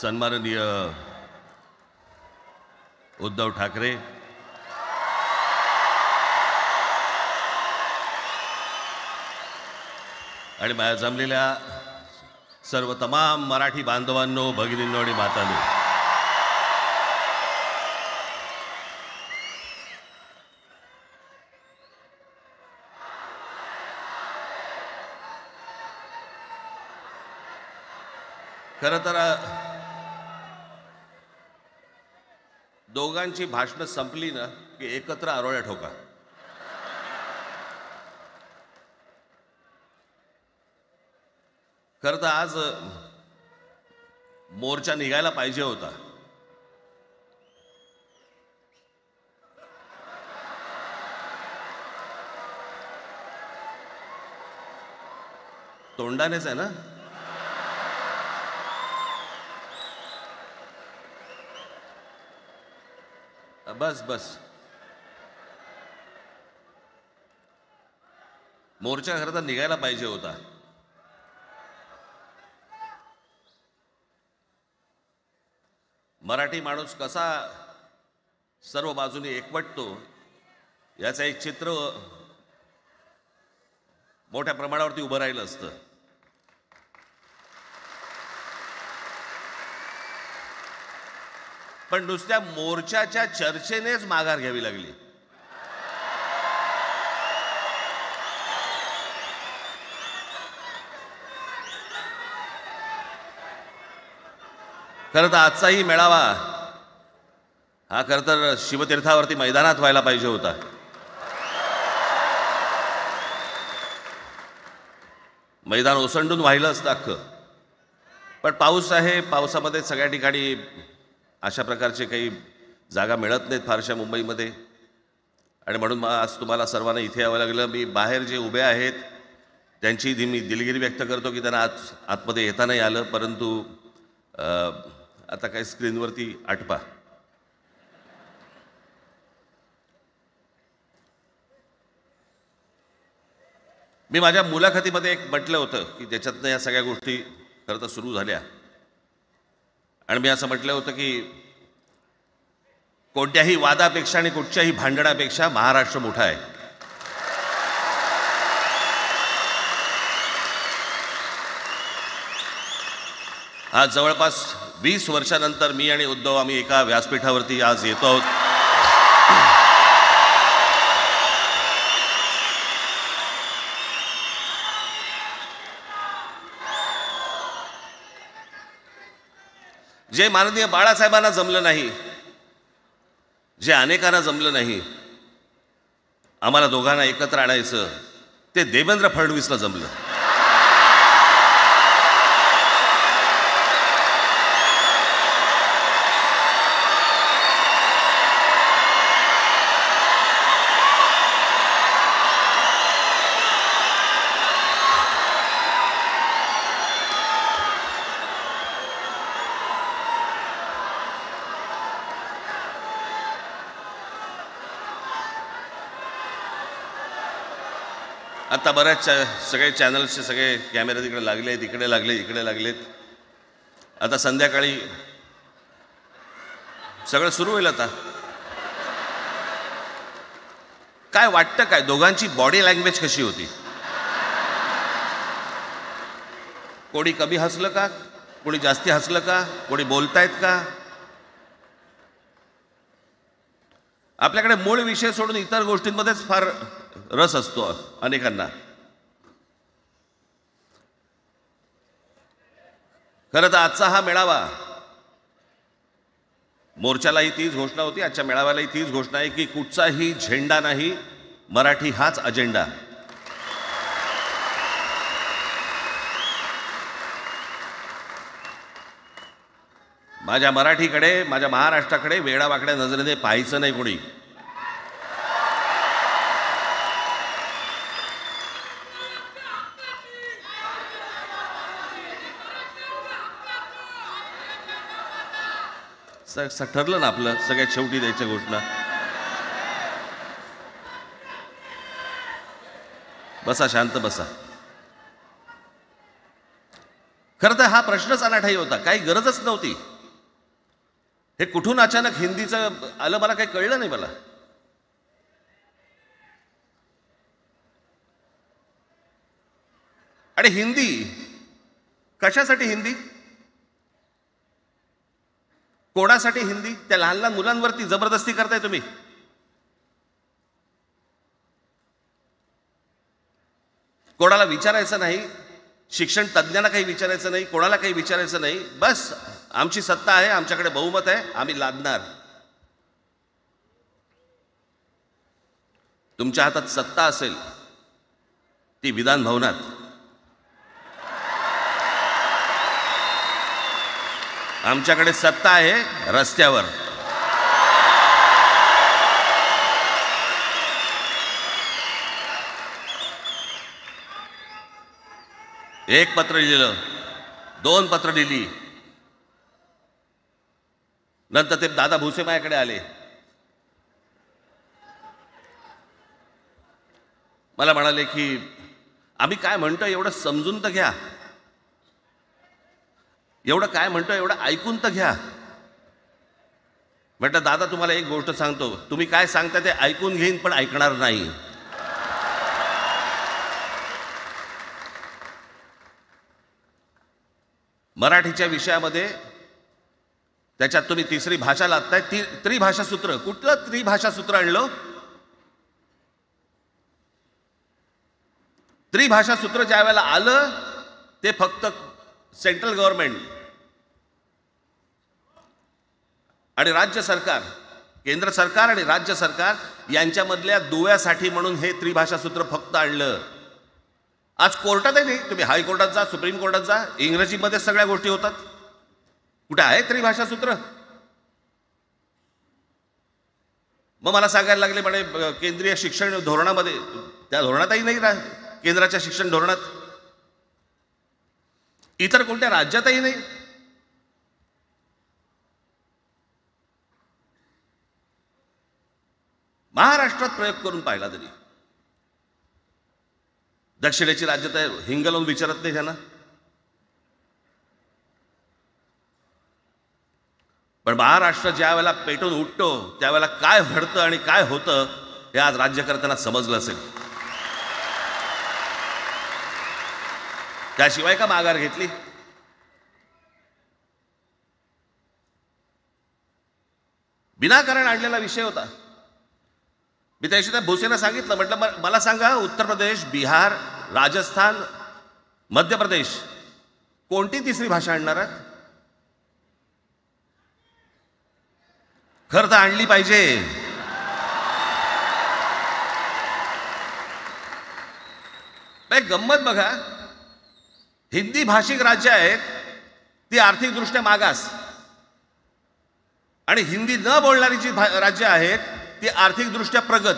सन्माननीय उद्धव ठाकरे, आणि माझ्या जमलेल्या सर्व तमाम मराठी बांधवांनो, भगिनींनो आणि मातांनो, खरं तर दोघांची भाषणं संपली ना की एकत्र आरोळ्या ठोका. खरं तर आज मोर्चा निघायला पाहिजे होता. तोंडानेच आहे ना? बस बस. मोर्चा खरं तर निघायला पाहिजे होता. मराठी माणूस कसा सर्व बाजूने एकवटतो याचं एक चित्र मोठ्या प्रमाणावरती उभं राहिलं असतं. पण नुसत्या मोर्चाच्या चर्चेनेच माघार घ्यावी लागली. खरं तर आजचाही मेळावा हा खरं तर शिवतीर्थावरती मैदानात व्हायला पाहिजे होता. मैदान ओसंडून वाहिलं असतं अख्खं. पण पाऊस आहे, पावसामध्ये सगळ्या ठिकाणी अशा प्रकारचे काही जागा मिळत नाहीत फारशा मुंबईमध्ये, आणि म्हणून आज तुम्हाला सर्वांना इथे यावं लागलं. मी बाहेर जे उभे आहेत त्यांची मी दिलगिरी व्यक्त करतो की त्यांना आतमध्ये येता नाही आलं, परंतु आता काही स्क्रीनवरती आठवा. मी माझ्या मुलाखतीमध्ये एक म्हटलं होतं की त्याच्यातनं या सगळ्या गोष्टी खरं तर सुरू झाल्या, आणि मी असं म्हटलं होतं की कोणत्याही वादापेक्षा आणि कुठच्याही भांडणापेक्षा महाराष्ट्र मोठा आहे. आज जवळपास 20 वर्षानंतर मी आणि उद्धव आम्ही एका व्यासपीठावरती आज येतो आहोत. जे माननीय बाळासाहेबांना जमलं नाही, जे अनेकांना जमलं नाही आम्हाला दोघांना एकत्र आणायचं, ते देवेंद्र फडणवीसला जमलं. आता बऱ्याच सगळे चॅनल्सचे सगळे कॅमेरे तिकडे लागले, तिकडे लागले, इकडे लागलेत. आता संध्याकाळी सगळं सुरू होईल. आता काय वाटतं, काय दोघांची बॉडी लँग्वेज कशी होती? कोणी कमी हसलं का? कोणी जास्ती हसलं का? कोणी बोलतायत का? आपल्याकडे मूळ विषय सोडून इतर गोष्टींमध्येच फार रस असतो अनेकांना. खरं तर आजचा हा मेळावा, मोर्चालाही तीच घोषणा होती, आजच्या मेळाव्यालाही तीच घोषणा आहे की कुठचाही झेंडा नाही, मराठी हाच अजेंडा. माझ्या मराठीकडे, माझ्या महाराष्ट्राकडे वेडावाकड्या नजरेने पाहायचं नाही कोणी. ठरलं ना आपलं, सगळ्यात शेवटी द्यायच्या घोषणा. बसा, शांत बसा. खरं तर हा प्रश्नच अनाठाई होता, काही गरजच नव्हती. हे कुठून अचानक हिंदीचं आलं मला काही कळलं नाही मला. आणि हिंदी कशासाठी हिंदी, कोणासाठी हिंदी? त्या लहान लहान मुलांवरती जबरदस्ती करताय तुम्ही. कोणाला विचारायचं नाही, शिक्षण तज्ज्ञांना काही विचारायचं नाही, कोणाला काही विचारायचं नाही. बस आमची सत्ता आहे, आमच्याकडे बहुमत आहे, आम्ही लादणार. तुमच्या हातात सत्ता असेल ती विधान भवनात, आमच्याकडे सत्ता आहे रस्त्यावर. एक पत्र लिहिलं, 2 पत्र लिहिली, नंतर ते दादा भुसे माझ्याकडे आले. मला म्हणाले की आम्ही काय म्हणतो एवढं समजून तर घ्या, एवढं काय म्हणतो एवढं ऐकून तर घ्या. म्हटलं दादा तुम्हाला एक गोष्ट सांगतो, तुम्ही काय सांगता ते ऐकून घेईन पण ऐकणार नाही. मराठीच्या विषयामध्ये त्याच्यात तुम्ही तिसरी भाषा लादताय. त्रिभाषा सूत्र, कुठलं त्रिभाषा सूत्र आणलं? त्रिभाषा सूत्र ज्या वेळेला आलं ते फक्त सेंट्रल गव्हर्नमेंट आणि राज्य सरकार, केंद्र सरकार आणि राज्य सरकार यांच्यामधल्या दुव्यासाठी म्हणून हे त्रिभाषा सूत्र फक्त आणलं. आज कोर्टातही नाही, तुम्ही हायकोर्टात जा, सुप्रीम कोर्टात जा, इंग्रजीमध्ये सगळ्या गोष्टी होतात. कुठे आहे त्रिभाषा सूत्र? मग मला सांगायला लागले म्हणे केंद्रीय शिक्षण धोरणामध्ये, त्या धोरणातही नाही केंद्राच्या शिक्षण धोरणात, इतर कोणत्या राज्यातही नाही. महाराष्ट्रात प्रयोग करून पाहिला तरी दक्षिणेची राज्य तर हिंग लावून विचारत नाही त्यांना. पण महाराष्ट्र ज्या वेळेला पेटून उठतो त्यावेळेला काय घडतं आणि काय होतं हे आज राज्यकर्त्यांना समजलं असेल. त्याशिवाय का माघार घेतली? विनाकारण आणलेला विषय होता. मी त्याशी त्या भुसेंना सांगितलं, म्हटलं मला सांगा उत्तर प्रदेश, बिहार, राजस्थान, मध्य प्रदेश कोणती तिसरी भाषा आणणार आहेत? खरं तर आणली पाहिजे. गंमत बघा, हिंदी भाषिक राज्य आहेत ती आर्थिकदृष्ट्या मागास, आणि हिंदी न बोलणारी जी राज्य आहेत ती आर्थिकदृष्ट्या प्रगत,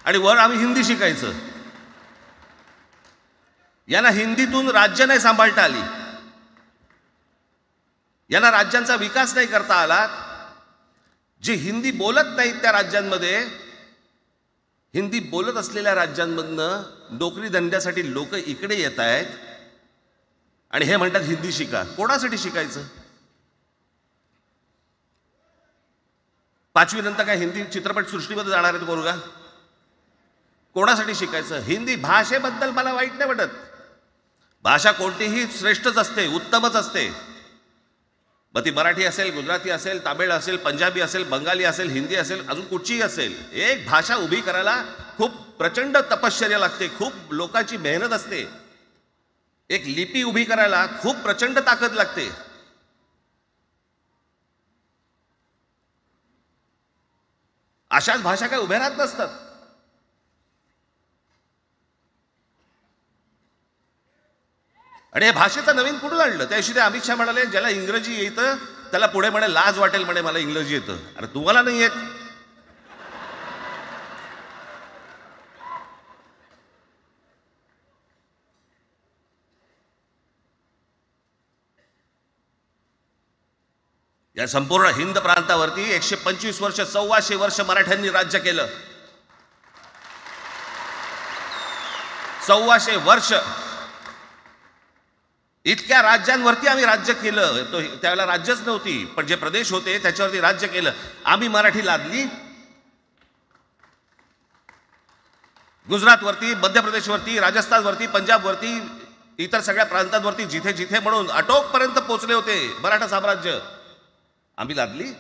आणि वर आम्ही हिंदी शिकायचं. यांना हिंदीतून राज्य नाही सांभाळता आली, यांना राज्यांचा विकास नाही करता आला. जे हिंदी बोलत नाहीत त्या राज्यांमध्ये, हिंदी बोलत असलेल्या राज्यांमधनं नोकरी धंद्यासाठी लोक इकडे येत आहेत आणि हे म्हणतात हिंदी शिका. कोणासाठी शिकायचं? 5वी नंतर काय हिंदी चित्रपट सृष्टीमध्ये जाणार आहेत पोरगा? कोणासाठी शिकायचं? हिंदी भाषेबद्दल मला वाईट नाही वाटत, भाषा कोणतीही श्रेष्ठच असते, उत्तमच असते. मग ती मराठी असेल, गुजराती असेल, तामिळ असेल, पंजाबी असेल, बंगाली असेल, हिंदी असेल, अजून कुठचीही असेल. एक भाषा उभी करायला खूप प्रचंड तपश्चर्या लागते, खूप लोकांची मेहनत असते. एक लिपी उभी करायला खूप प्रचंड ताकद लागते. अशाच भाषा काय उभ्या राहत नसतात. आणि या भाषेचं नवीन कुठून आणलं? त्याशी ते अमित शहा म्हणाले ज्याला इंग्रजी येतं त्याला पुढे म्हणे लाज वाटेल, म्हणे मला इंग्रजी येतं. अरे तुम्हाला नाही येत? या संपूर्ण हिंद प्रांतावरती 125 वर्ष, 1400 वर्ष मराठ्यांनी राज्य केलं. 1400 वर्ष. इतक्या राज्यांवरती आम्ही राज्य केलं. तो त्यावेळेला राज्यच नव्हती, पण जे प्रदेश होते त्याच्यावरती राज्य केलं. आम्ही मराठी लादली गुजरातवरती, मध्य प्रदेशवरती, राजस्थानवरती, पंजाबवरती, इतर सगळ्या प्रांतांवरती जिथे जिथे म्हणून अटोकपर्यंत पोहोचले होते मराठा साम्राज्य, आम्ही लादली.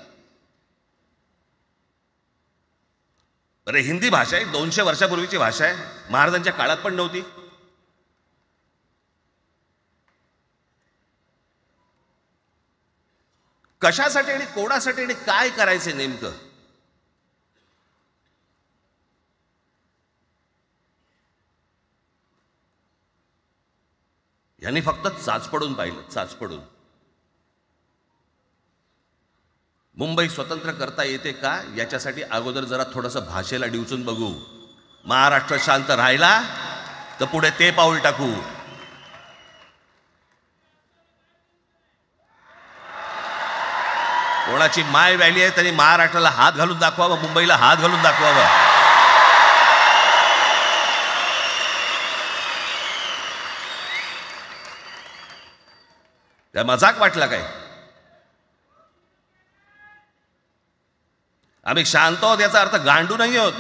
अरे हिंदी भाषा आहे, 200 वर्षापूर्वीची भाषा आहे, महाराजांच्या काळात पण नव्हती. कशासाठी आणि कोणासाठी आणि काय करायचे नेमकं? यांनी फक्त चाचपडून पाहिलं, चाचपडून. मुंबई स्वतंत्र करता येते का याच्यासाठी अगोदर जरा थोडंसं भाषेला डिवचून बघू. महाराष्ट्र शांत राहिला तर पुढे ते पाऊल टाकू. कोणाची माय व्हॅली आहे त्यांनी महाराष्ट्राला हात घालून दाखवावं, मुंबईला हात घालून दाखवावं. त्या मजाक वाटला काय? आम्ही शांत आहोत याचा अर्थ गांडू नाही आहोत.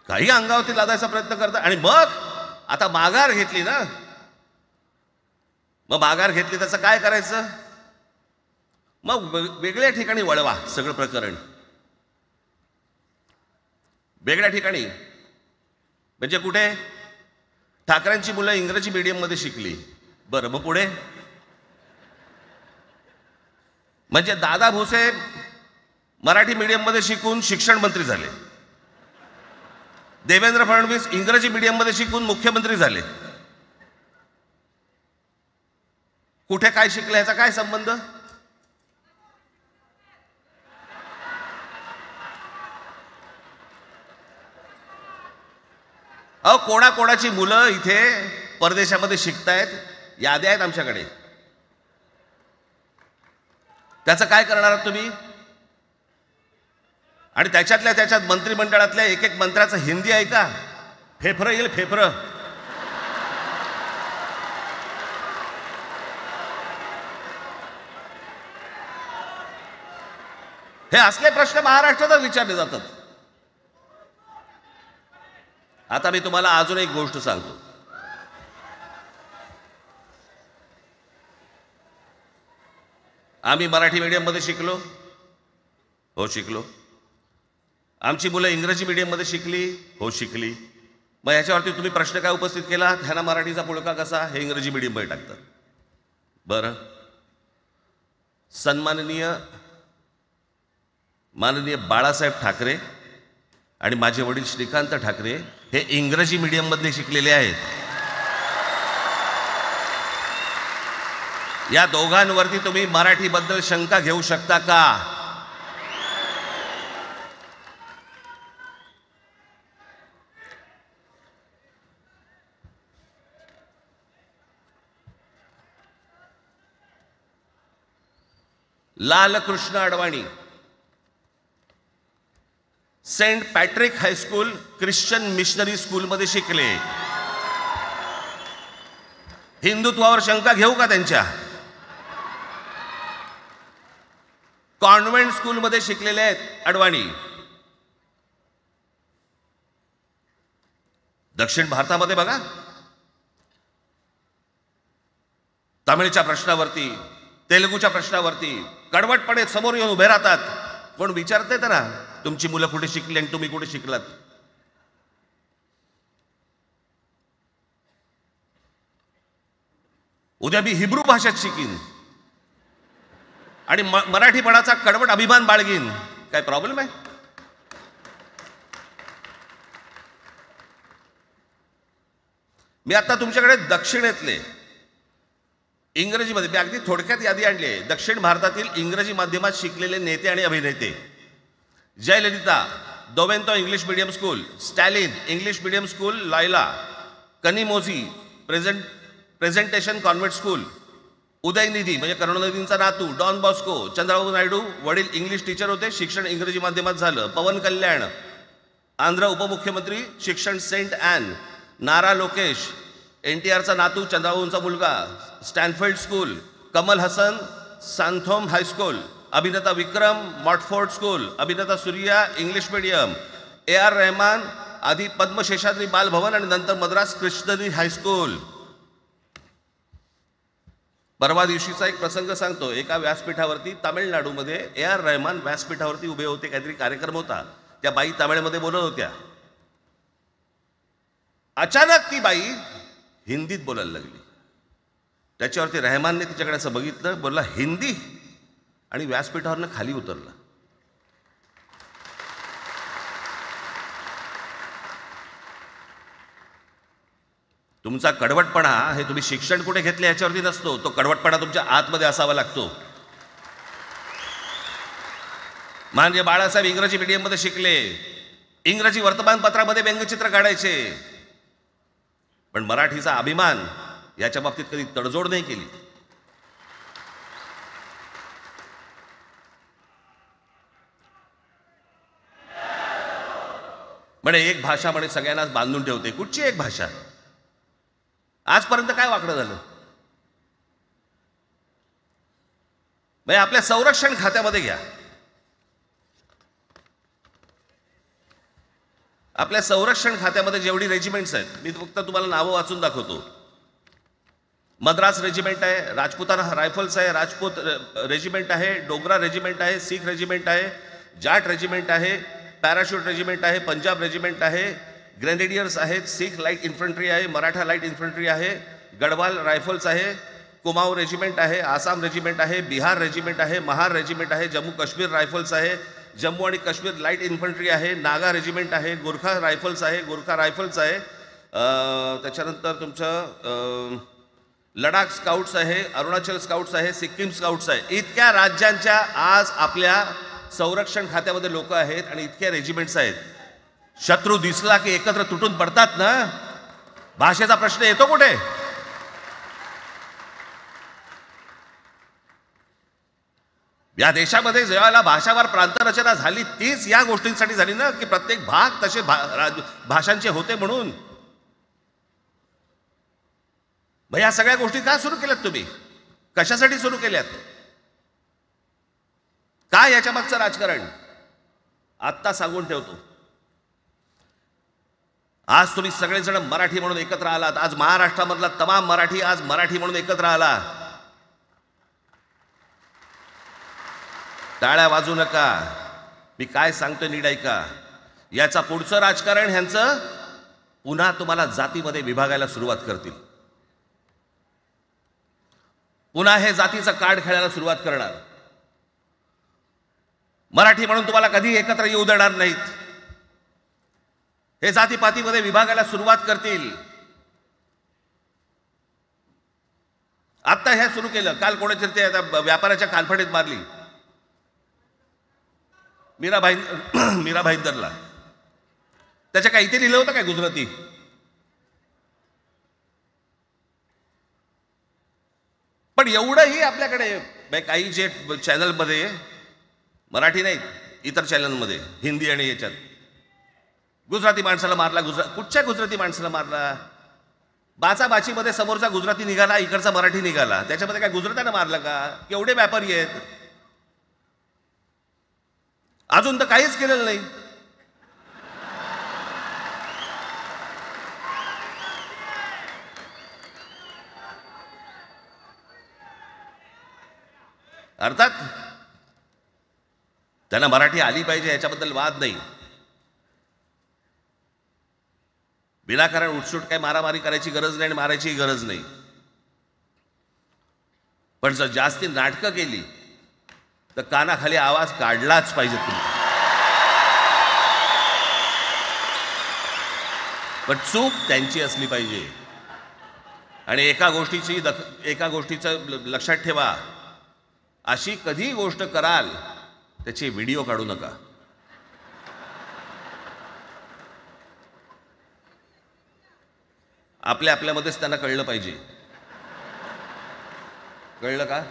काही अंगावरती लादायचा प्रयत्न करता आणि मग आता माघार घेतली ना, मग माघार घेतली त्याचं काय करायचं? मग वेगळ्या ठिकाणी वळवा सगळं प्रकरण. वेगळ्या ठिकाणी म्हणजे कुठे? ठाकरेंची मुलं इंग्रजी मीडियम मध्ये शिकली, बरं, मग पुढे? म्हणजे दादा भुसे मराठी मीडियम मध्ये शिकून शिक्षण मंत्री झाले, देवेंद्र फडणवीस इंग्रजी मीडियम मध्ये शिकून मुख्यमंत्री झाले. कुठे काय शिकले याचा काय संबंध? अहो, कोणाकोणाची मुलं इथे परदेशामध्ये शिकतायत, याद्या आहेत आमच्याकडे. त्याचं काय करणार आहात तुम्ही? आणि त्याच्यातल्या त्याच्यात मंत्रिमंडळातल्या एक एक मंत्र्याचं हिंदी आहे का? फेफरं येईल, फेफरं. हे असले प्रश्न महाराष्ट्रातच विचारले जातात. आता मी तुम्हाला अजून एक गोष्ट सांगतो. आम्ही मराठी मीडियम मध्ये शिकलो, हो शिकलो. आमची मुलं इंग्रजी मीडियम मध्ये शिकली, हो शिकली. मग याच्यावरती तुम्ही प्रश्न काय उपस्थित केला? ह्यांना मराठीचा पुळका कसा? हे इंग्रजी मीडियम मध्ये टाकतात. बरं, माननीय बाळासाहेब ठाकरे आणि माझे वडील श्रीकांत ठाकरे हे इंग्रजी मीडियम मध्ये शिकलेले आहेत. या दोघांवरती तुम्ही मराठीबद्दल शंका घेऊ शकता का? Lalkrishna Advani Saint Patrick high school Christian missionary school मध्ये शिकले. हिंदुत्वावर शंका घेऊ का त्यांच्या? कॉन्व्हेंट स्कूल मध्ये शिकलेले आहेत अडवाणी. दक्षिण भारतामध्ये बघा, तमिळच्या प्रश्नावरती, तेलुगूच्या प्रश्नावरती कडवटपणे समोर येऊन उभे राहतात. कोण विचारते तर ना, तुमची मुलं कुठे शिकली आणि तुम्ही कुठे शिकलात? उद्या मी हिब्रू भाषेत शिकीन आणि मराठीपणाचा कडवट अभिमान बाळगीन, काय प्रॉब्लेम आहे? मी आता तुमच्याकडे दक्षिणेतले इंग्रजीमध्ये, मी अगदी थोडक्यात यादी आणली आहे. दक्षिण भारतातील इंग्रजी माध्यमात शिकलेले नेते आणि अभिनेते: Jayalalithaa Doveton English medium school, Stalin English medium school Loyola, Kanimozhi Presentation convent school, Udhayanidhi म्हणजे करुणानिधींचा नातू डॉन बॉस्को. चंद्रबाबू नायडू वडील इंग्लिश टीचर होते, शिक्षण इंग्रजी माध्यमात झालं. पवन कल्याण आंध्र उपमुख्यमंत्री, शिक्षण सेंट ॲन. नारा लोकेश NTRचा नातू, चंद्रबाबूंचा मुलगा, Stanford school. Kamal Haasan Santhome high school. अभिनेता विक्रम मॉटफोर्ड स्कूल. अभिनेता Suriya English medium. AR Rahman आधी पद्मशेषाद्री बालभवन आणि नंतर मद्रास कृष्णनी हायस्कूल. परवा दिवशीचा एक प्रसंग सांगतो. एका व्यासपीठावरती तामिळनाडूमध्ये AR रहमान व्यासपीठावरती उभे होते, काहीतरी कार्यक्रम होता. त्या बाई तामिळमध्ये बोलत होत्या. अचानक ती बाई हिंदीत बोलायला लागली. त्याच्यावरती रहमानने तिच्याकडे असं बघितलं, बोलला हिंदी, आणि व्यासपीठावरनं खाली उतरला. तुमचा कडवटपणा हे तुम्ही शिक्षण कुठे घेतले याच्यावरती नसतो, तो कडवटपणा तुमच्या आतमध्ये असावा लागतो. म्हणजे बाळासाहेब इंग्रजी मीडियममध्ये शिकले, इंग्रजी वर्तमानपत्रामध्ये व्यंगचित्र काढायचे, पण मराठीचा अभिमान याच्या बाबतीत कधी तडजोड नाही केली. म्हणे एक भाषा म्हणे सगळ्यांनाच बांधून ठेवते. कुठची एक भाषा? आजपर्यंत काय वाकडं झालं? म्हणजे आपल्या संरक्षण खात्यामध्ये घ्या. आपल्या संरक्षण खात्यामध्ये जेवढी रेजिमेंट्स आहेत, मी फक्त तुम्हाला नावं वाचून दाखवतो. मद्रास रेजिमेंट आहे, राजपुताना रायफल्स आहे, राजपूत रेजिमेंट आहे, डोगरा रेजिमेंट आहे, सीख रेजिमेंट आहे, जाट रेजिमेंट आहे, पॅराशूट रेजिमेंट आहे, पंजाब रेजिमेंट आहे, ग्रेनेडियर्स आहेत, सीख लाईट इन्फंट्री आहे, मराठा लाईट इन्फंट्री आहे, गढवाल रायफल्स आहे, कुमाऊ रेजिमेंट आहे, आसाम रेजिमेंट आहे, बिहार रेजिमेंट आहे, महार रेजिमेंट आहे, जम्मू काश्मीर रायफल्स आहे, जम्मू आणि काश्मीर लाईट इन्फंट्री आहे, नागा रेजिमेंट आहे, गोरखा रायफल्स आहे, गोरखा रायफल्स आहे, त्याच्यानंतर तुमचं लडाख स्काउट्स आहे, अरुणाचल स्काउट्स आहे, सिक्कीम स्काउट्स आहे. इतक्या राज्यांच्या आज आपल्या संरक्षण खात्यामध्ये लोक आहेत आणि इतक्या रेजिमेंट्स आहेत. शत्रू दिसला की एकत्र तुटून पडतात ना. भाषेचा प्रश्न येतो कुठे? या देशामध्ये जेव्हा भाषावार प्रांतरचना झाली तीच या गोष्टींसाठी झाली ना, की प्रत्येक भाग तसे भाषांचे होते म्हणून. या सगळ्या गोष्टी का सुरू केल्यात तुम्ही? कशासाठी सुरू केल्यात? काय याच्या मागचं राजकारण? आत्ता सांगून ठेवतो. आज तुम्ही सगळेजण मराठी म्हणून एकत्र आलात. आज महाराष्ट्रामधला तमाम मराठी आज मराठी म्हणून एकत्र आला. टाळ्या वाजू नका. मी काय सांगतोय नीट ऐका. याचा पुढचं राजकारण ह्यांचं पुन्हा तुम्हाला जातीमध्ये विभागायला सुरुवात करतील. पुन्हा हे जातीचं कार्ड खेळायला सुरुवात करणार. मराठी म्हणून तुम्हाला कधी एकत्र येऊ देणार नाहीत. हे जातीपातीमध्ये विभागायला सुरुवात करतील. आता हे सुरू केलं. काल कोणाच्या ते व्यापाऱ्याच्या कानफडीत मारली मीरा भाईंदरला. त्याच्या काय इथे लिहिलं होतं काय गुजराती? पण एवढंही आपल्याकडे काही जे चॅनलमध्ये, मराठी नाही इतर चॅनलमध्ये, हिंदी आणि याच्यात गुजराती माणसाला मारला. कुठच्या गुजराती माणसाला मारला? बाचाबाचीमध्ये समोरचा गुजराती निघाला, इकडचा मराठी निघाला. त्याच्यामध्ये काय गुजरात्यानं मारलं का? केवढे व्यापारी आहेत. अजून तर काहीच केलेलं नाही. अर्थात त्यांना मराठी आली पाहिजे याच्याबद्दल वाद नाही. विनाकारण उठसूट काही मारामारी करायची गरज नाही आणि मारायची गरज नाही. पण जर जास्ती नाटकं केली तर कानाखाली आवाज काढलाच पाहिजे तुम्ही. पण चूक त्यांची असली पाहिजे. आणि एका गोष्टीचं लक्षात ठेवा, अशी कधी गोष्ट कराल त्याचे व्हिडिओ काढू नका. आपल्यामध्येच त्यांना कळलं पाहिजे. कळलं का?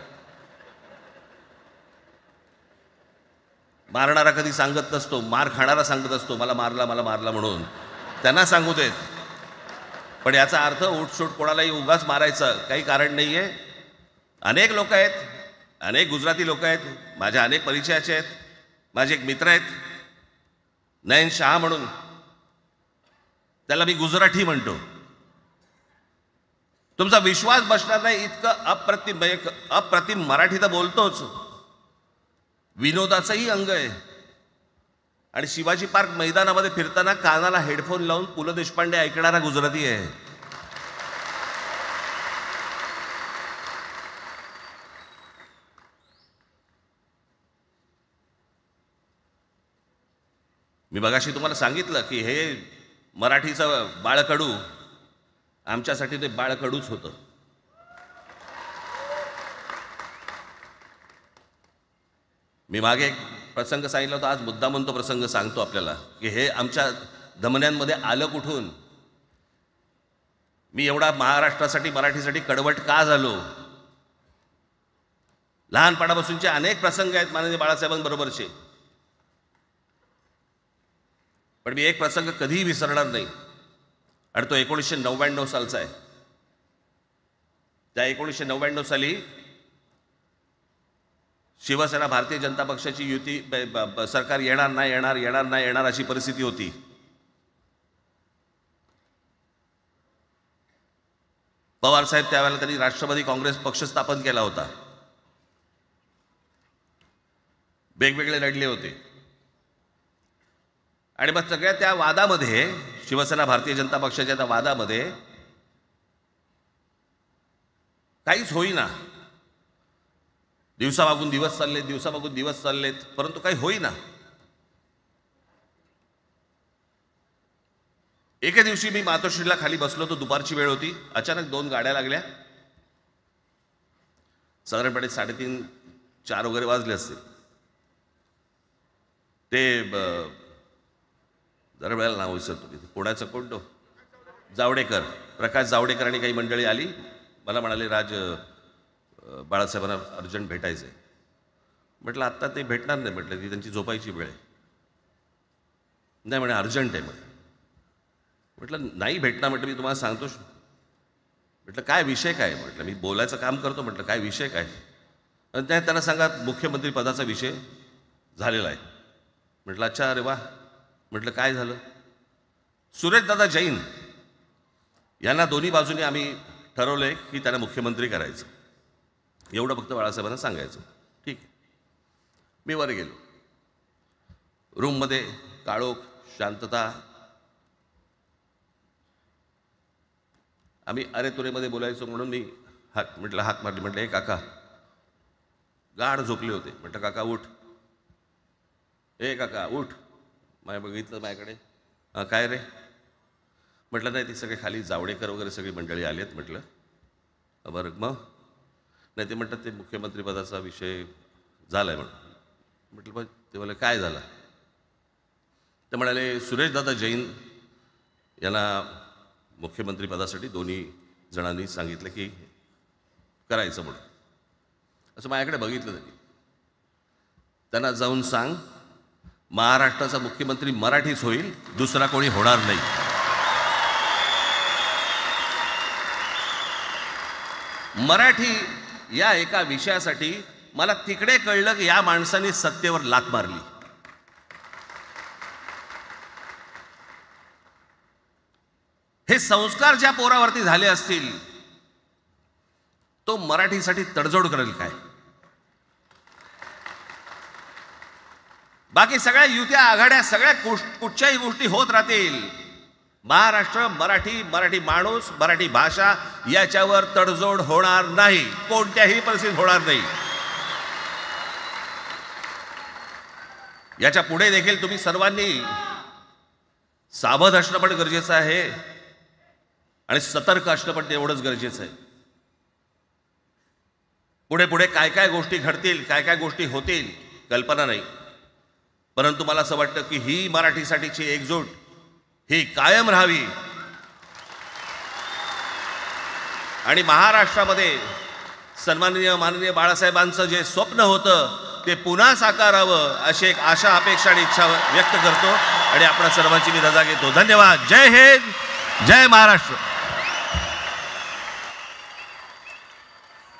मारणारा कधी सांगत नसतो, मार खाणारा सांगत असतो मला मारला म्हणून. त्यांना सांगू देत. पण याचा अर्थ उठसूट कोणालाही उगाच मारायचं काही कारण नाही आहे. अनेक लोक आहेत, अनेक गुजराती लोक आहेत, माझ्या अनेक परिचयाचे आहेत. माझे एक मित्र आहेत नयन शहा म्हणून, त्याला मी गुजराठी म्हणतो. तुमचा विश्वास बसणार नाही इतकं अप्रतिम मराठी तर बोलतोच, विनोदाचंही अंग आहे. आणि शिवाजी पार्क मैदानामध्ये फिरताना कानाला हेडफोन लावून पु ल देशपांडे ऐकणारा गुजराती आहे. मी मगाशी तुम्हाला सांगितलं की हे मराठीचं बाळकडू, आमच्यासाठी ते बाळकडूच होतं. मी मागे एक प्रसंग सांगितला होता, आज मुद्दामून तो प्रसंग सांगतो आपल्याला की हे आमच्या धमन्यांमध्ये आलं कुठून. मी एवढा महाराष्ट्रासाठी मराठीसाठी कडवट का झालो. लहानपणापासूनचे अनेक प्रसंग आहेत माननीय बाळासाहेबांबरोबरचे, पण मी एक प्रसंग कधीही विसरणार नाही आणि तो 1999 सालचा आहे. त्या 1999 साली शिवसेना भारतीय जनता पक्षाची युती सरकार येणार नाही अशी परिस्थिती होती. पवार साहेब त्यावेळेला त्यांनी राष्ट्रवादी काँग्रेस पक्ष स्थापन केला होता. वेगवेगळे लढले होते आणि मग सगळ्या त्या वादामध्ये, शिवसेना भारतीय जनता पक्षाच्या त्या वादामध्ये काहीच होईना. दिवसामागून दिवस चाललेत परंतु काही होईना. एके दिवशी मी मातोश्रीला खाली बसलो होतो, दुपारची वेळ होती. अचानक 2 गाड्या लागल्या. साधारणपणे 3:30-4 वगैरे वाजले असतील. ते जरा वेळेला नाव विसरतो मी, पुण्याचं कोणतो जावडेकर, प्रकाश जावडेकर आणि काही मंडळी आली. मला म्हणाले राज बाळासाहेबांना अर्जंट भेटायचं आहे. म्हटलं आत्ता ते भेटणार नाही, म्हटलं ती त्यांची झोपायची वेळ आहे. नाही म्हणे अर्जंट आहे. म्हटलं नाही भेटणार, म्हटलं मी तुम्हाला सांगतो. म्हटलं काय विषय काय? म्हटलं मी बोलायचं काम करतो. म्हटलं काय विषय काय? आणि त्यांना सांगा मुख्यमंत्री पदाचा विषय झालेला आहे. म्हटलं अच्छा, अरे वा. म्हटलं काय झालं? सुरेशदादा जैन यांना दोन्ही बाजूने आम्ही ठरवलंय की त्यांना मुख्यमंत्री करायचं, एवढं फक्त बाळासाहेबांना सांगायचं. ठीक आहे. मी वर गेलो. रूममध्ये काळोख, शांतता. आम्ही अरे तुरेमध्ये बोलायचो म्हणून मी हाक मारली. म्हटलं हे काका गाढ झोपले होते. म्हटलं काका उठ, हे काका उठ. बघितलं माझ्याकडे. काय रे? म्हटलं नाही, ती सगळे खाली जावडेकर वगैरे सगळी मंडळी आली आहेत. म्हटलं बरं मग? नाही ते म्हणतात ते मुख्यमंत्री पदाचा विषय झाला आहे म्हणून. म्हटलं बघ ते बोले काय झालं? ते म्हणाले सुरेशदादा जैन यांना मुख्यमंत्री पदासाठी दोन्ही जणांनी सांगितलं की करायचं म्हणून. असं माझ्याकडे बघितलं त्यांनी. त्यांना जाऊन सांग महाराष्ट्राचा मुख्यमंत्री मराठीच होईल, दुसरा कोणी होणार नाही. मराठी या एका विषयासाठी मला तिकडे कळलं की या माणसाने सत्तेवर लाथ मारली. हे संस्कार ज्या पोरावरती झाले असतील तो मराठीसाठी तडजोड करेल काय? बाकी सगळ्या युत्या आघाड्या सगळ्या कुठच्याही गोष्टी होत राहतील, महाराष्ट्र मराठी माणूस मराठी भाषा याच्यावर तडजोड होणार नाही, कोणत्याही परिस्थितीत होणार नाही. याच्या पुढे देखील तुम्ही सर्वांनी सावध असणं पण गरजेचं आहे आणि सतर्क असणं पण तेवढंच गरजेचं आहे. पुढे पुढे काय काय गोष्टी घडतील, काय काय गोष्टी होतील कल्पना नाही, परंतु मला असं वाटतं की ही मराठीसाठीची एकजूट ही कायम राहावी आणि महाराष्ट्रामध्ये सन्माननीय माननीय बाळासाहेबांचं जे स्वप्न होतं ते पुन्हा साकारावं अशी एक आशा अपेक्षा आणि इच्छा व्यक्त करतो आणि आपणा सर्वांची मी रजा घेतो. धन्यवाद. जय हिंद, जय महाराष्ट्र.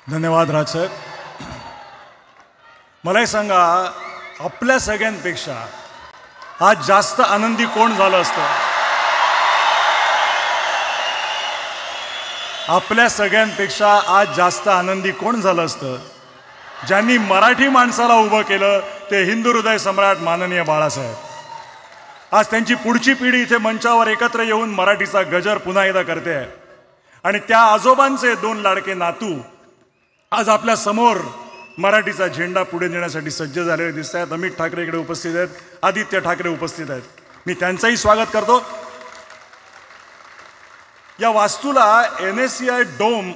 धन्यवाद राजसाहेब. मला हे सांगा, आपल्या सगळ्यांपेक्षा आज जास्त आनंदी कोण झालं असतं? आपल्या सगळ्यांपेक्षा आज जास्त आनंदी कोण झालं असतं? ज्यांनी मराठी माणसाला उभं केलं ते हिंदू हृदय सम्राट माननीय बाळासाहेब. आज त्यांची पुढची पिढी इथे मंचावर एकत्र येऊन मराठीचा गजर पुन्हा एकदा करते आहे. आणि त्या आजोबांचे 2 लाडके नातू आज आपल्या समोर मराठीचा झेंडा पुढे नेण्यासाठी सज्ज झालेले दिसत आहेत. अमित ठाकरे इकडे उपस्थित आहेत, आदित्य ठाकरे उपस्थित आहेत. मी त्यांचंही स्वागत करतो. या वास्तूला NSCI डोम